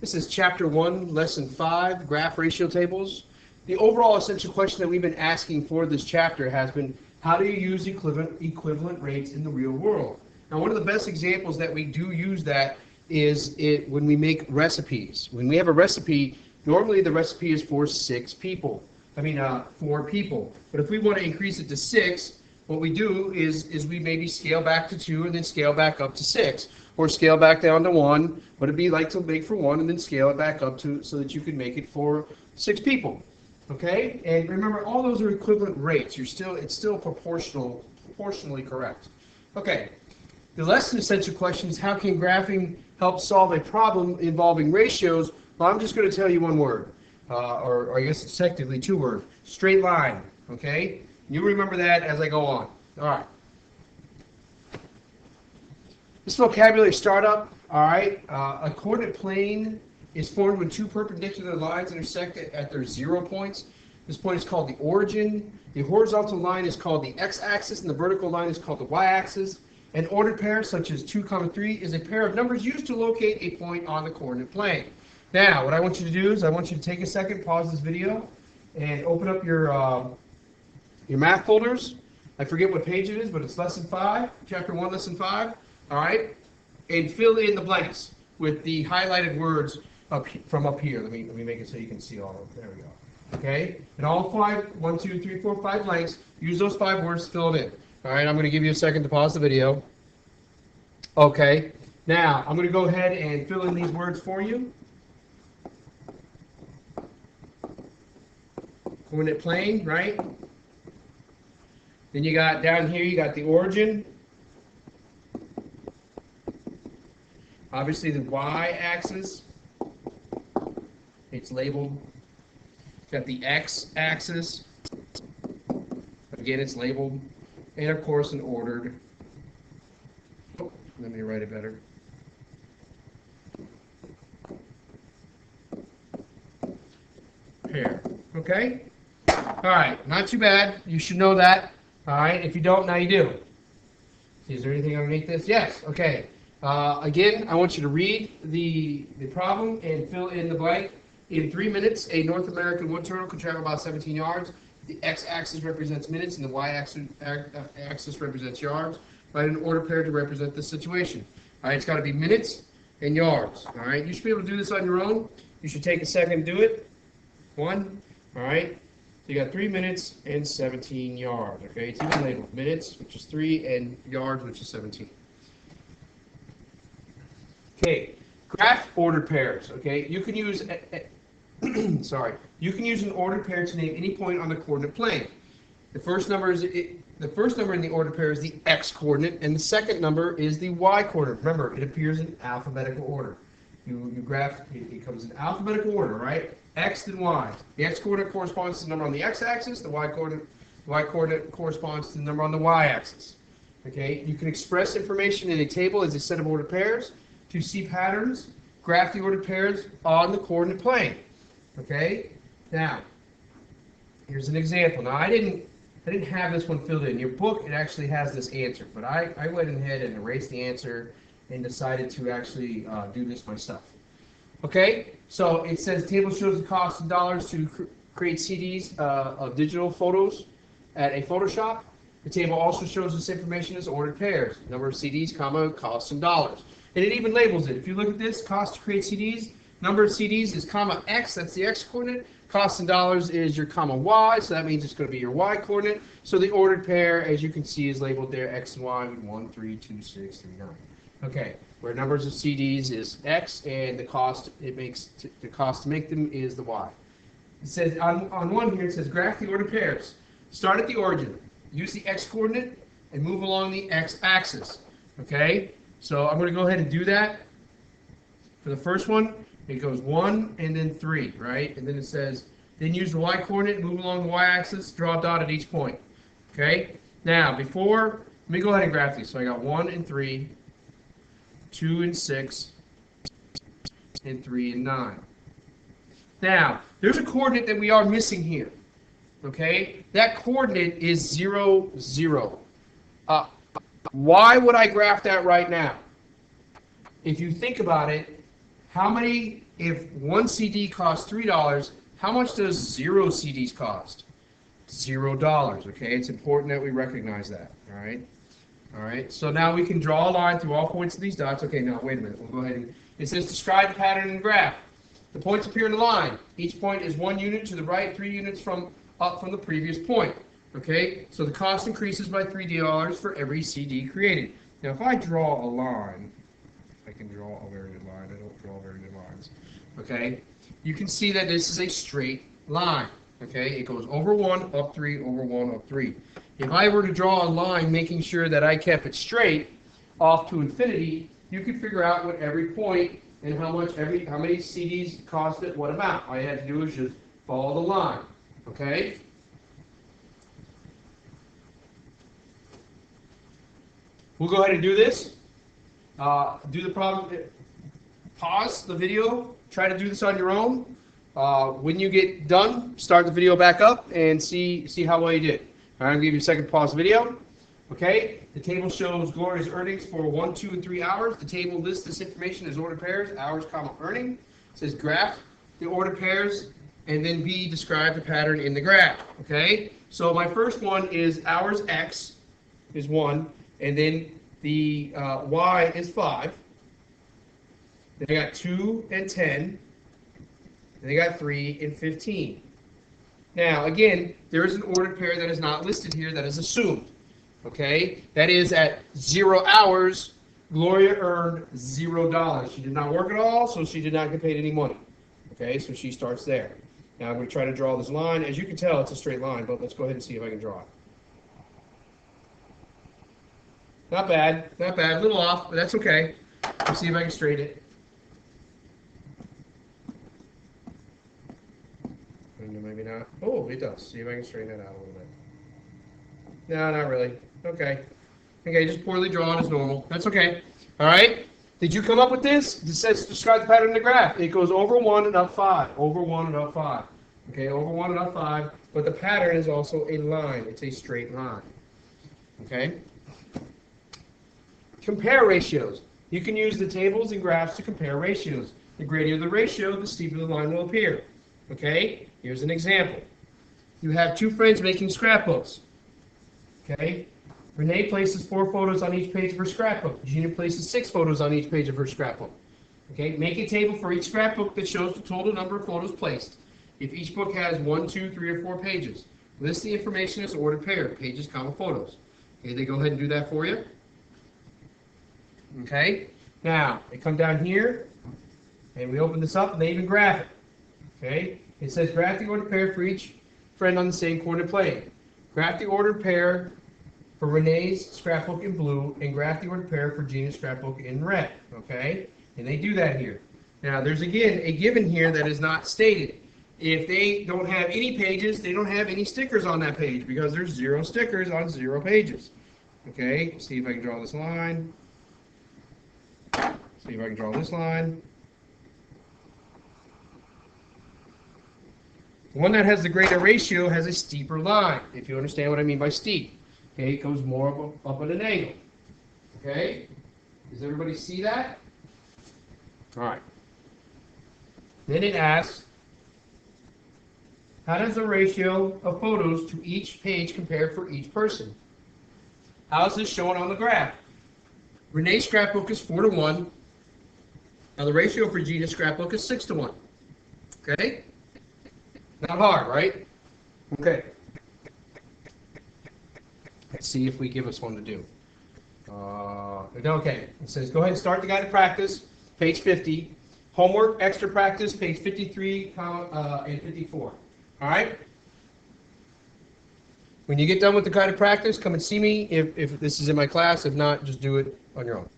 This is Chapter 1, Lesson 5, Graph Ratio Tables. The overall essential question that we've been asking for this chapter has been, how do you use equivalent rates in the real world? Now, one of the best examples that we do use that is when we make recipes. When we have a recipe, normally the recipe is for 4 people. But if we want to increase it to 6, what we do is we maybe scale back to 2 and then scale back up to 6, or scale back down to 1. But it'd be like to make for 1 and then scale it back up to so that you can make it for 6 people. Okay? And remember, all those are equivalent rates. It's still proportionally correct. Okay. The lesson essential question is, how can graphing help solve a problem involving ratios? Well, I'm just going to tell you one word, or I guess it's technically 2 words: straight line. Okay? You remember that as I go on. All right. This vocabulary startup. All right. A coordinate plane is formed when 2 perpendicular lines intersect at their 0 points. This point is called the origin. The horizontal line is called the x-axis, and the vertical line is called the y-axis. An ordered pair, such as 2, 3, is a pair of numbers used to locate a point on the coordinate plane. Now, what I want you to do is I want you to take a second, pause this video, and open up your math folders. I forget what page it is, but it's Lesson 5, Chapter 1, Lesson 5. All right? And fill in the blanks with the highlighted words from up here. Let me make it so you can see all of them. There we go. Okay? And all 5, 1, 2, 3, 4, 5 blanks, use those 5 words to fill it in. All right, I'm going to give you a second to pause the video. Okay, now I'm going to go ahead and fill in these words for you. Coordinate plane, right? Then you got down here, you got the origin. Obviously the y-axis. It's labeled. Got the x-axis. Again, it's labeled. And of course, an ordered. Oh, let me write it better. Pair. Okay? All right, not too bad. You should know that. All right, if you don't, now you do. Is there anything underneath this? Yes, okay. Again, I want you to read the problem and fill in the blank. In 3 minutes, a North American wood turtle could travel about 17 yards. The x-axis represents minutes and the y-axis represents yards. Write an order pair to represent this situation. All right, it's got to be minutes and yards. All right, you should be able to do this on your own. You should take a second to do it. 1. All right, so you got 3 minutes and 17 yards. Okay, it's even labeled minutes, which is 3, and yards, which is 17. Okay, graph ordered pairs. Okay, you can use you can use an ordered pair to name any point on the coordinate plane. The first number in the ordered pair is the x coordinate, and the second number is the y coordinate. Remember, it appears in alphabetical order. You graph it comes in alphabetical order, right? X then y. The x coordinate corresponds to the number on the x-axis. The y coordinate corresponds to the number on the y-axis. Okay, you can express information in a table as a set of ordered pairs. To see patterns, graph the ordered pairs on the coordinate plane. Okay, now here's an example. Now I didn't have this one filled in. Your book, it actually has this answer, but I went ahead and erased the answer and decided to actually do this myself. Okay, so it says table shows the cost in dollars to create CDs of digital photos at a Photoshop. The table also shows this information as ordered pairs, number of CDs, comma, cost in dollars. And it even labels it. If you look at this, cost to create CDs, number of CDs is comma x, that's the x coordinate. Cost in dollars is your comma y, so that means it's going to be your y coordinate. So the ordered pair, as you can see, is labeled there x and y with 1, 3, 2, 6, 3, 9. Okay, where numbers of CDs is x, and the cost to make them is the y. It says on one here, it says graph the ordered pairs. Start at the origin. Use the x coordinate and move along the x-axis. Okay, so I'm going to go ahead and do that. For the first one, it goes 1 and then 3, right? And then it says, then use the y coordinate, move along the y-axis, draw a dot at each point. Okay? Now, let me go ahead and graph these. So I got 1 and 3, 2 and 6, and 3 and 9. Now, there's a coordinate that we are missing here. Okay? That coordinate is 0, 0. Why would I graph that right now? If you think about it, if one CD costs $3, how much does 0 CDs cost? $0, okay? It's important that we recognize that, all right? All right, so now we can draw a line through all points of these dots. Okay, now wait a minute, we'll go ahead and, it says describe the pattern in the graph. The points appear in a line. Each point is 1 unit to the right, 3 units up from the previous point, okay? So the cost increases by $3 for every CD created. Now if I draw a line, I can draw a very good line, I don't draw very good lines, okay? You can see that this is a straight line. Okay, it goes over 1, up 3, over 1, up 3. If I were to draw a line making sure that I kept it straight off to infinity, you could figure out what every point and how many CDs cost at what amount. All you had to do is just follow the line. Okay? We'll go ahead and do this. Do the problem. Pause the video. Try to do this on your own. When you get done, start the video back up and see how well you did. All right, I'll give you a second to pause the video. Okay, the table shows Gloria's earnings for 1, 2, and 3 hours. The table lists this information as ordered pairs, hours, comma, earning. It says graph the ordered pairs, and then B, describe the pattern in the graph. Okay, so my first one is hours X is 1, and then the Y is 5. Then I got 2 and 10. Then I got 3 and 15. Now, again, there is an ordered pair that is not listed here that is assumed. Okay? That is at 0 hours, Gloria earned $0. She did not work at all, so she did not get paid any money. Okay? So she starts there. Now I'm going to try to draw this line. As you can tell, it's a straight line, but let's go ahead and see if I can draw it. Not bad. Not bad. A little off, but that's okay. Let's see if I can straighten it. Maybe not. Oh, it does. See if I can straighten that out a little bit. No, not really. Okay. Okay, just poorly drawn as normal. That's okay. All right. Did you come up with this? It says describe the pattern in the graph. It goes over 1 and up 5. Over 1 and up 5. Okay, over 1 and up 5. But the pattern is also a line. It's a straight line. Okay. Compare ratios. You can use the tables and graphs to compare ratios. The greater the ratio, the steeper the line will appear. Okay, here's an example. You have 2 friends making scrapbooks. Okay, Renee places 4 photos on each page of her scrapbook. Gina places 6 photos on each page of her scrapbook. Okay, make a table for each scrapbook that shows the total number of photos placed. If each book has 1, 2, 3, or 4 pages, list the information as ordered pair, pages, comma, photos. Okay, they go ahead and do that for you. Okay, now they come down here, and we open this up, and they even graph it. Okay, it says graph the ordered pair for each friend on the same coordinate plane. Graph the ordered pair for Renee's scrapbook in blue, and graph the ordered pair for Gina's scrapbook in red. Okay, and they do that here. Now, there's again a given here that is not stated. If they don't have any pages, they don't have any stickers on that page because there's 0 stickers on 0 pages. Okay, see if I can draw this line. See if I can draw this line. The one that has the greater ratio has a steeper line, if you understand what I mean by steep. Okay, it goes more up at an angle. Okay, does everybody see that? All right. Then it asks, how does the ratio of photos to each page compare for each person? How is this shown on the graph? Renee's scrapbook is 4 to 1. Now the ratio for Gina's scrapbook is 6 to 1. Okay? Not hard, right? Okay. Let's see if we give us one to do. Okay. It says go ahead and start the guided practice, page 50. Homework, extra practice, page 53 and 54. All right? When you get done with the guided practice, come and see me if this is in my class. If not, just do it on your own.